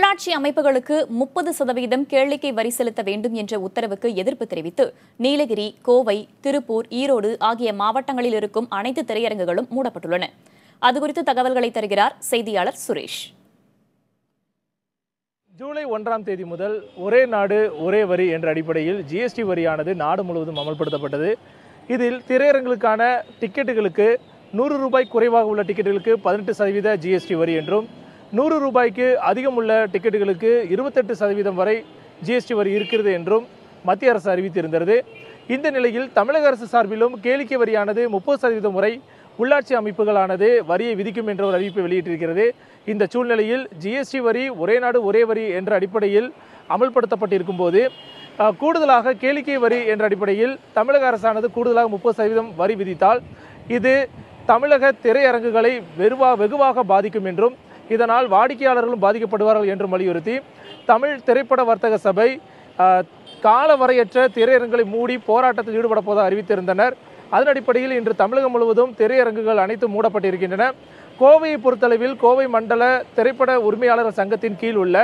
உள்ளாட்சி அமைப்புகளுக்கு 30% கேளிக்கை வரி செலுத்த வேண்டும் என்ற உத்தரவுக்கு எதிர்ப்பு தெரிவித்து நீலகிரி, கோவை, திருப்பூர், ஈரோடு ஆகிய மாவட்டங்களில் இருக்கும் அனைத்து திரையரங்குகளும் மூடப்பட்டுள்ளன. அதுகுறித்து தகவல்களை தருகிறார் செய்தியாளர் சுரேஷ். ஜூலை 1ஆம் தேதி முதல் ஒரே நாடு ஒரே வரி என்ற அடிப்படையில் ஜிஎஸ்டி வரியானது நாடு முழுவதும் அமல்படுத்தப்பட்டது. இதில் திரையரங்குகளுக்கான டிக்கெட்டுகளுக்கு 100 ரூபாய் குறைவாக உள்ள டிக்கெட்டுகளுக்கு 18% ஜிஎஸ்டி வரி என்றும், 100 ரூபாய்க்கு அதிகம் உள்ள டிக்கெட்டுகளுக்கு 28% வரை ஜிஎஸ்டி வரி இருக்கிறது என்றும் மத்திய அரசு அறிவித்திருந்தது. இந்த நிலையில் தமிழக அரசு சார்பிலும் கேளிக்கை வரியானது 30% வரை உள்ளாட்சி அமைப்புகளானது வரியை விதிக்கும் என்ற ஒரு அறிவிப்பை வெளியிட்டிருக்கிறது. இந்த சூழ்நிலையில் ஜிஎஸ்டி வரி ஒரே நாடு ஒரே வரி என்ற அடிப்படையில் அமல்படுத்தப்பட்டிருக்கும் போது கூடுதலாக கேளிக்கை வரி என்ற அடிப்படையில் தமிழக அரசானது கூடுதலாக 30% வரி விதித்தால் இது தமிழக திரையரங்குகளை வெகுவாக பாதிக்கும் என்றும், இதனால் வாடிக்கையாளர்களும் பாதிக்கப்படுவார்கள் என்றும் வலியுறுத்தி தமிழ் திரைப்பட வர்த்தக சபை காலவரையற்ற திரையரங்குகளை மூடி போராட்டத்தில் ஈடுபட போவதாக அறிவித்திருந்தனர். அதன் அடிப்படையில் இன்று தமிழகம் முழுவதும் திரையரங்குகள் அனைத்தும் மூடப்பட்டிருக்கின்றன. கோவையை பொறுத்தளவில் கோவை மண்டல திரைப்பட உரிமையாளர்கள் சங்கத்தின் கீழ் உள்ள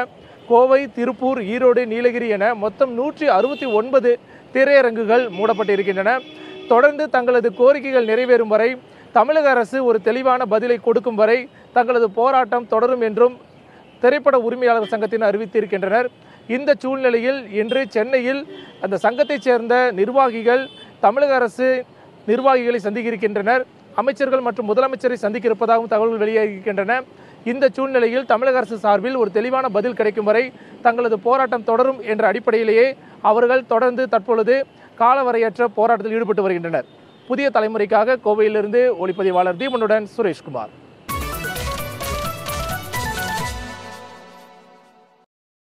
கோவை, திருப்பூர், ஈரோடு, நீலகிரி என மொத்தம் 169 திரையரங்குகள் மூடப்பட்டிருக்கின்றன. தொடர்ந்து தங்களது கோரிக்கைகள் நிறைவேறும் வரை, தமிழக அரசு ஒரு தெளிவான பதிலை கொடுக்கும் வரை தங்களது போராட்டம் தொடரும் என்றும் திரைப்பட உரிமையாளர்கள் சங்கத்தினர் அறிவித்திருக்கின்றனர். இந்த சூழ்நிலையில் இன்று சென்னையில் அந்த சங்கத்தைச் சேர்ந்த நிர்வாகிகள் தமிழக அரசு நிர்வாகிகளை சந்திக்க இருக்கின்றனர். அமைச்சர்கள் மற்றும் முதலமைச்சரை சந்திக்க இருப்பதாகவும் தகவல்கள் வெளியாகியிருக்கின்றன. இந்த சூழ்நிலையில் தமிழக அரசு சார்பில் ஒரு தெளிவான பதில் கிடைக்கும் வரை தங்களது போராட்டம் தொடரும் என்ற அடிப்படையிலேயே அவர்கள் தொடர்ந்து தற்பொழுது காலவரையற்ற போராட்டத்தில் ஈடுபட்டு வருகின்றனர். புதிய தலைமுறைக்காக கோவையிலிருந்து ஒளிப்பதிவாளர் தீபனுடன் சுரேஷ்குமார்.